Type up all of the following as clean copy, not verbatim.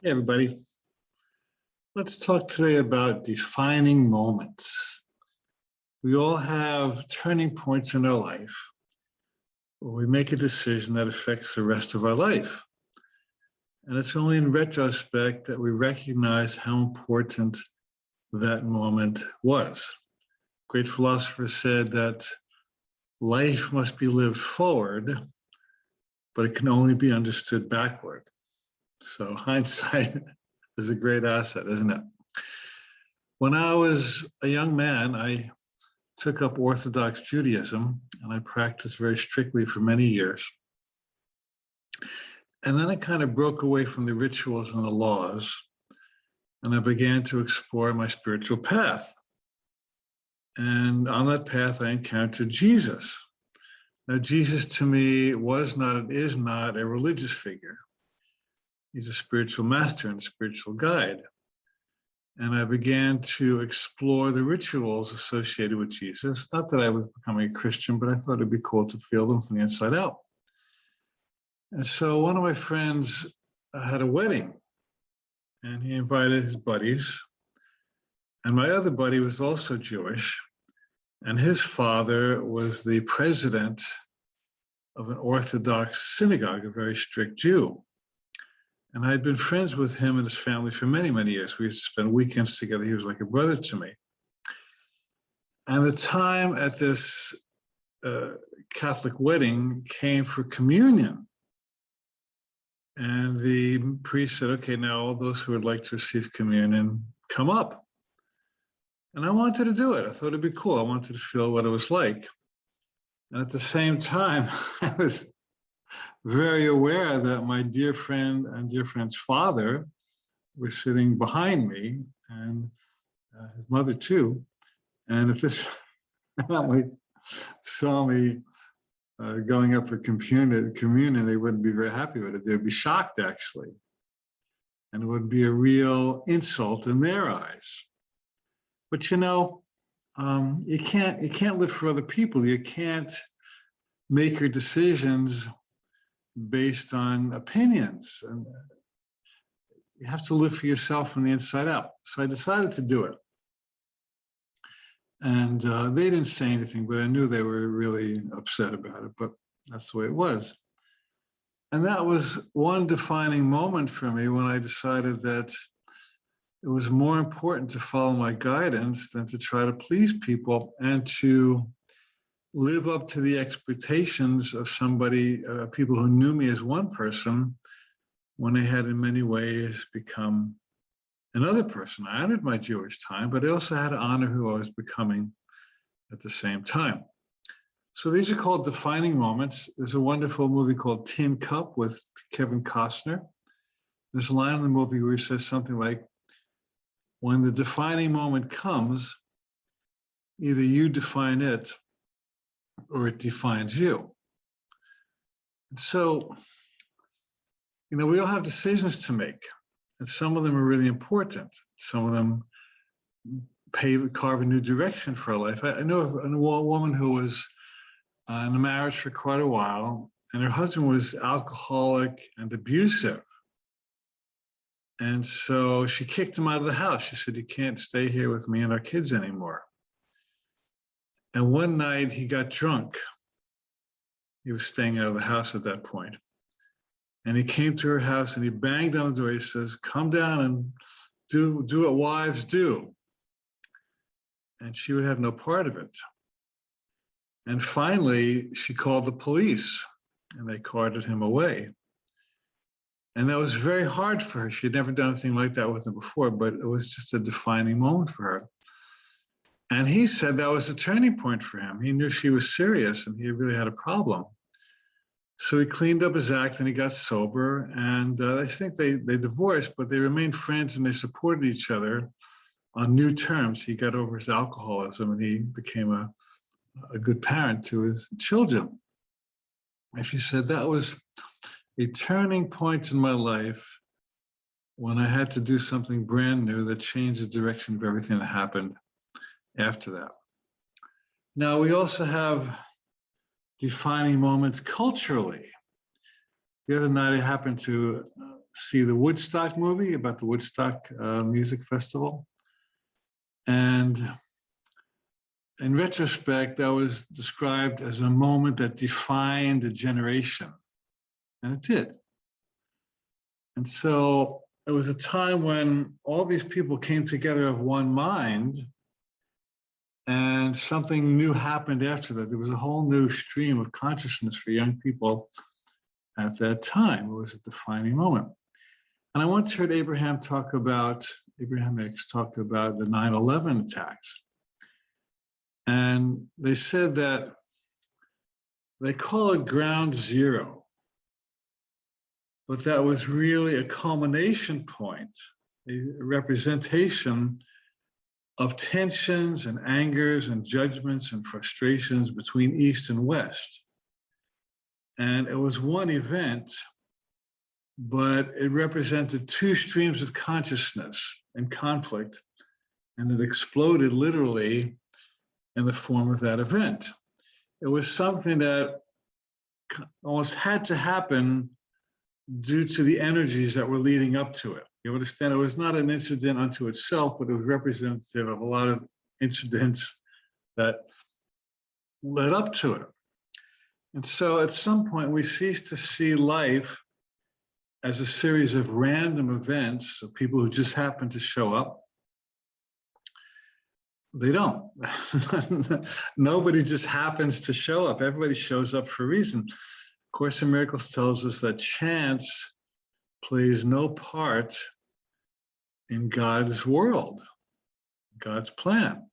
Hey, everybody. Let's talk today about defining moments. We all have turning points in our life where we make a decision that affects the rest of our life. And it's only in retrospect that we recognize how important that moment was. Great philosopher said that life must be lived forward, but it can only be understood backward. So hindsight is a great asset, isn't it? When I was a young man, I took up Orthodox Judaism, and I practiced very strictly for many years. And then I kind of broke away from the rituals and the laws, and I began to explore my spiritual path. And on that path, I encountered Jesus. Now, Jesus to me was not and is not a religious figure. He's a spiritual master and a spiritual guide. And I began to explore the rituals associated with Jesus. Not that I was becoming a Christian, but I thought it'd be cool to feel them from the inside out. And so one of my friends had a wedding, and he invited his buddies. And my other buddy was also Jewish, and his father was the president of an Orthodox synagogue, a very strict Jew. And I had been friends with him and his family for many, many years. We used to spend weekends together. He was like a brother to me. And the time at this Catholic wedding came for communion. And the priest said, okay, now all those who would like to receive communion, come up. And I wanted to do it. I thought it'd be cool. I wanted to feel what it was like. And at the same time, I was very aware that my dear friend and dear friend's father was sitting behind me, and his mother too. And if this family saw me going up for communion, they wouldn't be very happy with it. They'd be shocked, actually. And it would be a real insult in their eyes. But you know, you can't live for other people. You can't make your decisions based on opinions, and you have to live for yourself from the inside out. So I decided to do it. And they didn't say anything, but I knew they were really upset about it, but that's the way it was. And that was one defining moment for me when I decided that it was more important to follow my guidance than to try to please people and to live up to the expectations of somebody, people who knew me as one person, when I had in many ways become another person. I honored my Jewish time, but I also had to honor who I was becoming at the same time. So these are called defining moments. There's a wonderful movie called Tin Cup with Kevin Costner. There's a line in the movie where he says something like, when the defining moment comes, either you define it or it defines you. And so, you know, we all have decisions to make, and some of them are really important. Some of them carve a new direction for our life. I know a woman who was in a marriage for quite a while, and her husband was alcoholic and abusive. And so she kicked him out of the house. She said, you can't stay here with me and our kids anymore. And one night he got drunk. He was staying out of the house at that point. And he came to her house and he banged on the door. He says, come down and do what wives do. And she would have no part of it. And finally, she called the police and they carted him away. And that was very hard for her. She had never done anything like that with him before, but it was just a defining moment for her. And he said that was a turning point for him. He knew she was serious and he really had a problem. So he cleaned up his act and he got sober. And I think they divorced, but they remained friends and they supported each other on new terms. He got over his alcoholism and he became a good parent to his children. And she said that was a turning point in my life when I had to do something brand new that changed the direction of everything that happened after that. Now, we also have defining moments culturally. The other night, I happened to see the Woodstock movie about the Woodstock Music Festival. And in retrospect, that was described as a moment that defined a generation. And it did. And so it was a time when all these people came together of one mind, and something new happened after that. There was a whole new stream of consciousness for young people at that time. It was a defining moment. And I once heard Abraham Hicks talk about the 9/11 attacks. And they said that they call it ground zero, but that was really a culmination point, a representation of tensions and angers and judgments and frustrations between East and West. And it was one event, but it represented two streams of consciousness in conflict, and it exploded literally in the form of that event. It was something that almost had to happen due to the energies that were leading up to it. You understand, it was not an incident unto itself, but it was representative of a lot of incidents that led up to it. And so at some point, we ceased to see life as a series of random events of people who just happen to show up. They don't. Nobody just happens to show up. Everybody shows up for a reason. Course in Miracles tells us that chance plays no part in God's world, God's plan.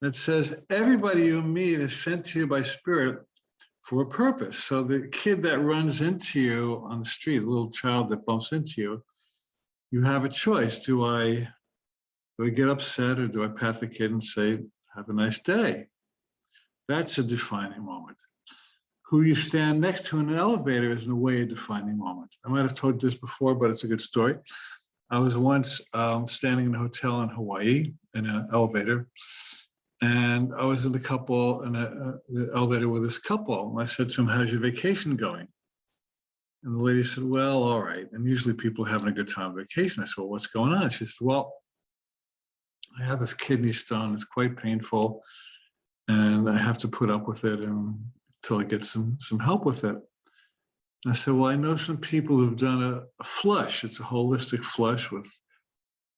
It says everybody you meet is sent to you by Spirit for a purpose. So the kid that runs into you on the street, a little child that bumps into you, you have a choice. Do I get upset, or do I pat the kid and say, have a nice day? That's a defining moment. Who you stand next to in an elevator is in a way a defining moment. I might have told this before, but it's a good story. I was once standing in a hotel in Hawaii in an elevator, and I was in the elevator with this couple. And I said to him, how's your vacation going? And the lady said, well, all right. And usually people are having a good time on vacation. I said, well, what's going on? She said, well, I have this kidney stone. It's quite painful, and I have to put up with it until I get some help with it. And I said, well, I know some people who've done a flush. It's a holistic flush with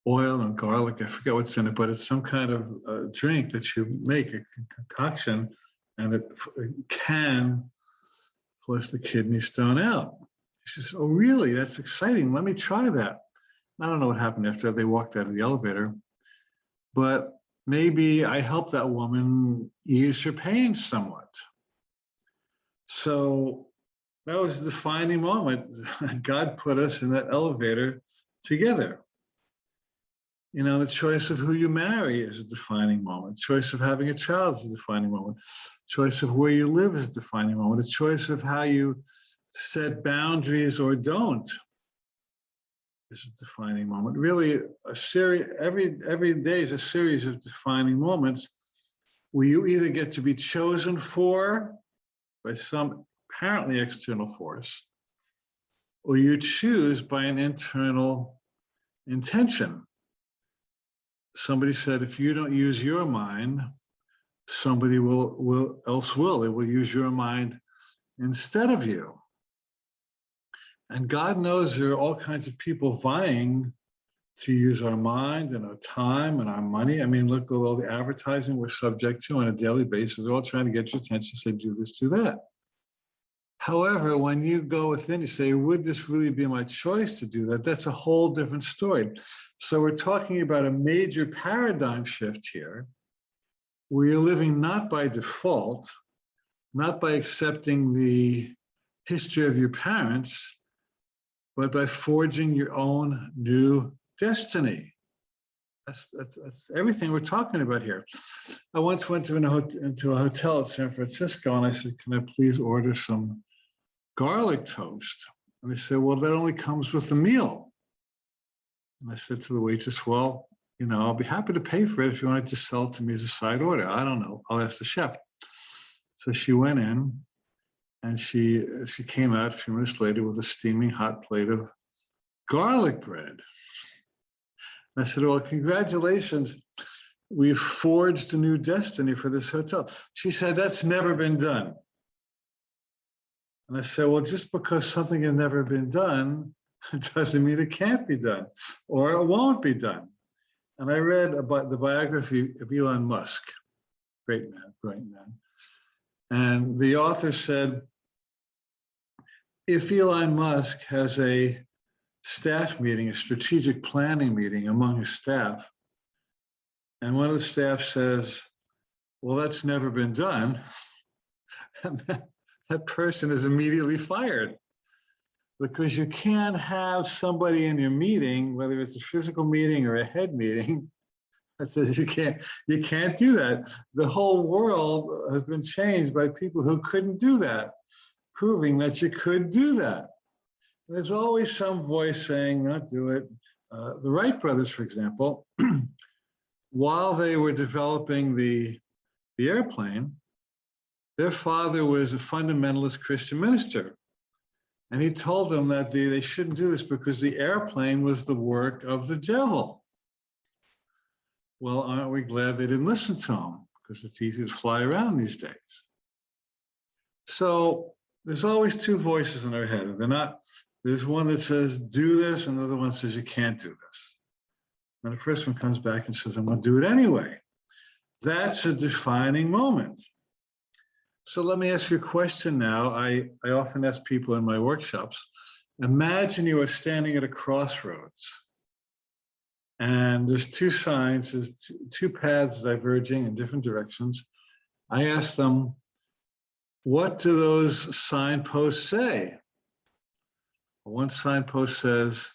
oil and garlic. I forget what's in it, but it's some kind of drink that you make, a concoction, and it can flush the kidney stone out. She says, oh, really? That's exciting. Let me try that. I don't know what happened after that. They walked out of the elevator. But maybe I helped that woman ease her pain somewhat. So that was the defining moment. God put us in that elevator together. You know, the choice of who you marry is a defining moment. Choice of having a child is a defining moment. Choice of where you live is a defining moment. A choice of how you set boundaries or don't is a defining moment. Really, a series, every day is a series of defining moments where you either get to be chosen for by some apparently external force, or you choose by an internal intention. Somebody said, if you don't use your mind, somebody else will. They will use your mind instead of you. And God knows there are all kinds of people vying to use our mind and our time and our money. I mean, look at all the advertising we're subject to on a daily basis. They're all trying to get your attention, say, do this, do that. However, when you go within, you say, would this really be my choice to do that? That's a whole different story. So we're talking about a major paradigm shift here, where you're living not by default, not by accepting the history of your parents, but by forging your own new destiny. That's everything we're talking about here. I once went into a hotel at San Francisco, and I said, can I please order some garlic toast? And they said, well, that only comes with the meal. And I said to the waitress, well, you know, I'll be happy to pay for it if you want to just sell it to me as a side order. I don't know. I'll ask the chef. So she went in, and she came out a few minutes later with a steaming hot plate of garlic bread. I said, well, congratulations. We've forged a new destiny for this hotel. She said, that's never been done. And I said, well, just because something has never been done doesn't mean it can't be done or it won't be done. And I read about the biography of Elon Musk, great man, brilliant man. And the author said, if Elon Musk has a staff meeting, a strategic planning meeting among his staff, and one of the staff says, well, that's never been done, and that person is immediately fired. Because you can't have somebody in your meeting, whether it's a physical meeting or a head meeting, that says you can't do that. The whole world has been changed by people who couldn't do that, proving that you could do that. There's always some voice saying, not do it. The Wright brothers, for example, while they were developing the airplane, their father was a fundamentalist Christian minister. And he told them that they shouldn't do this because the airplane was the work of the devil. Well, aren't we glad they didn't listen to him? Because it's easy to fly around these days. So there's always two voices in our head. There's one that says, do this, and the other one says, you can't do this. And the first one comes back and says, I'm going to do it anyway. That's a defining moment. So let me ask you a question now. I often ask people in my workshops, imagine you are standing at a crossroads and there's two signs, there's two paths diverging in different directions. I ask them, what do those signposts say? One signpost says,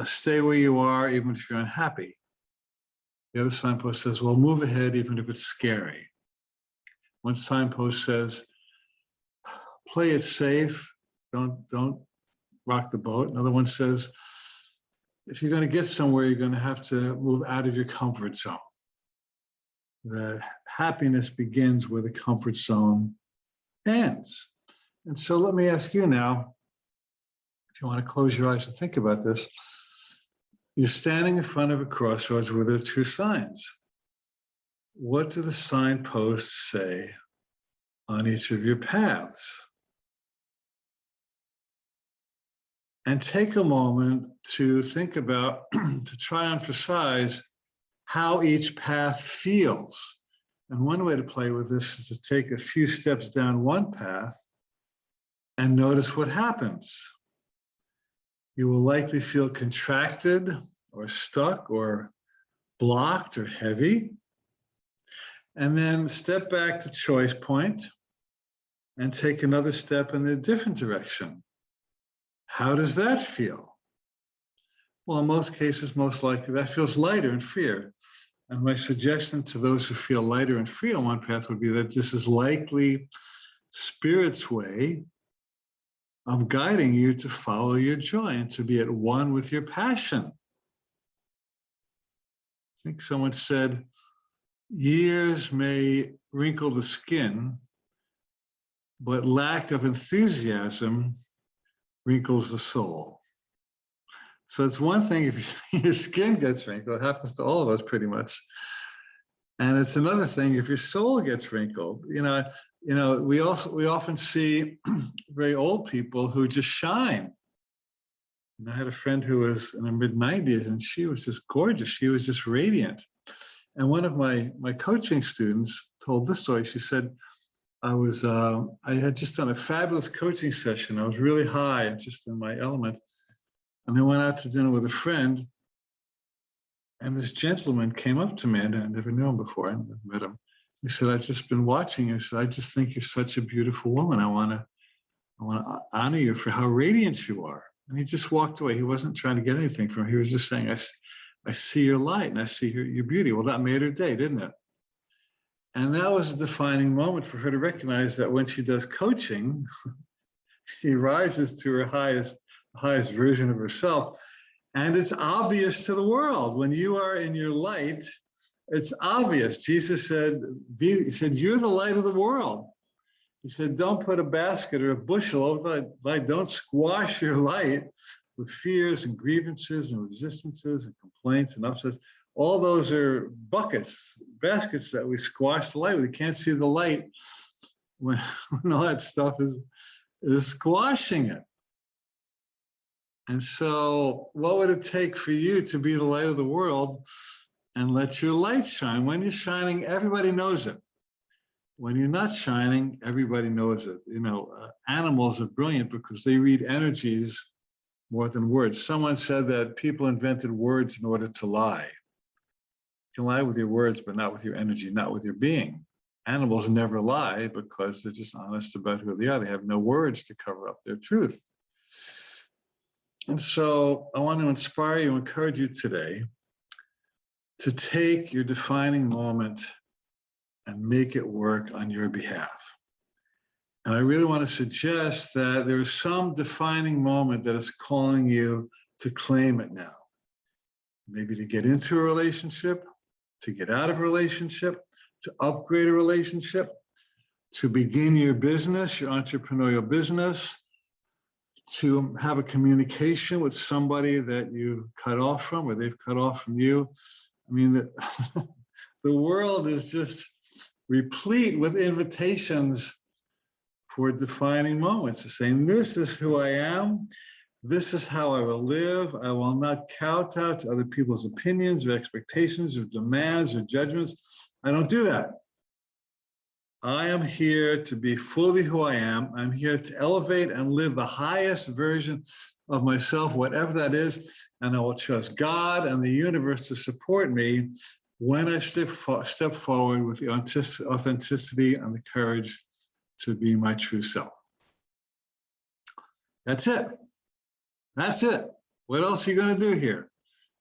stay where you are, even if you're unhappy. The other signpost says, well, move ahead, even if it's scary. One signpost says, play it safe, don't rock the boat. Another one says, if you're going to get somewhere, you're going to have to move out of your comfort zone. The happiness begins where the comfort zone ends. And so let me ask you now, if you want to close your eyes and think about this, you're standing in front of a crossroads where there are two signs. What do the signposts say on each of your paths? And take a moment to think about, to try and emphasize how each path feels. And one way to play with this is to take a few steps down one path and notice what happens. You will likely feel contracted or stuck or blocked or heavy. And then step back to choice point and take another step in a different direction. How does that feel? Well, in most cases, most likely that feels lighter and freer. And my suggestion to those who feel lighter and free on one path would be that this is likely Spirit's way of guiding you to follow your joy and to be at one with your passion. I think someone said, years may wrinkle the skin, but lack of enthusiasm wrinkles the soul. So it's one thing if your skin gets wrinkled, it happens to all of us pretty much. And it's another thing if your soul gets wrinkled. We often see very old people who just shine. And I had a friend who was in her mid-90s and she was just gorgeous. She was just radiant. And one of my coaching students told this story. She said, I had just done a fabulous coaching session. I was really high and just in my element. And I went out to dinner with a friend. And this gentleman came up to me, and I never knew him before. I never met him. He said, I've just been watching you. He said, I just think you're such a beautiful woman. I want to honor you for how radiant you are. And he just walked away. He wasn't trying to get anything from her. He was just saying, I see your light and I see your beauty. Well, that made her day, didn't it? And that was a defining moment for her to recognize that when she does coaching, she rises to her highest version of herself. And it's obvious to the world. When you are in your light, it's obvious. Jesus said, you're the light of the world. He said, don't put a basket or a bushel over the light. Don't squash your light with fears and grievances and resistances and complaints and upsets. All those are baskets that we squash the light with. You can't see the light when all that stuff is squashing it. And so what would it take for you to be the light of the world and let your light shine? When you're shining, everybody knows it. When you're not shining, everybody knows it. You know, animals are brilliant because they read energies more than words. Someone said that people invented words in order to lie. You can lie with your words, but not with your energy, not with your being. Animals never lie because they're just honest about who they are. They have no words to cover up their truth. And so I want to inspire you, encourage you today to take your defining moment and make it work on your behalf. And I really want to suggest that there is some defining moment that is calling you to claim it now. Maybe to get into a relationship, to get out of a relationship, to upgrade a relationship, to begin your business, your entrepreneurial business, to have a communication with somebody that you cut off from or they've cut off from you. I mean, the world is just replete with invitations for defining moments, to saying, this is who I am, this is how I will live, I will not kowtow to other people's opinions or expectations or demands or judgments. I don't do that. I am here to be fully who I am. I'm here to elevate and live the highest version of myself, whatever that is, and I will trust God and the universe to support me when I step forward with the authenticity and the courage to be my true self. That's it. That's it. What else are you going to do here?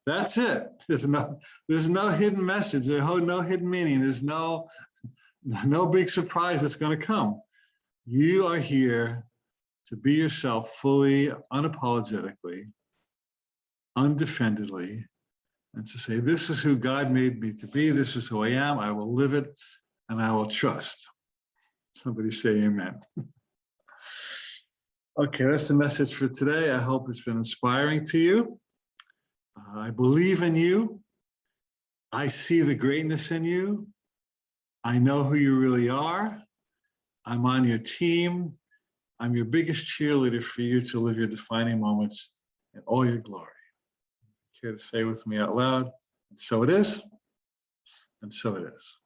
That's it. There's no hidden message. There's no hidden meaning. There's no big surprise that's going to come. You are here to be yourself fully, unapologetically, undefendedly, and to say, this is who God made me to be. This is who I am. I will live it, and I will trust. Somebody say amen. Okay, that's the message for today. I hope it's been inspiring to you. I believe in you. I see the greatness in you. I know who you really are. I'm on your team. I'm your biggest cheerleader for you to live your defining moments in all your glory. Care to say with me out loud? And so it is, and so it is.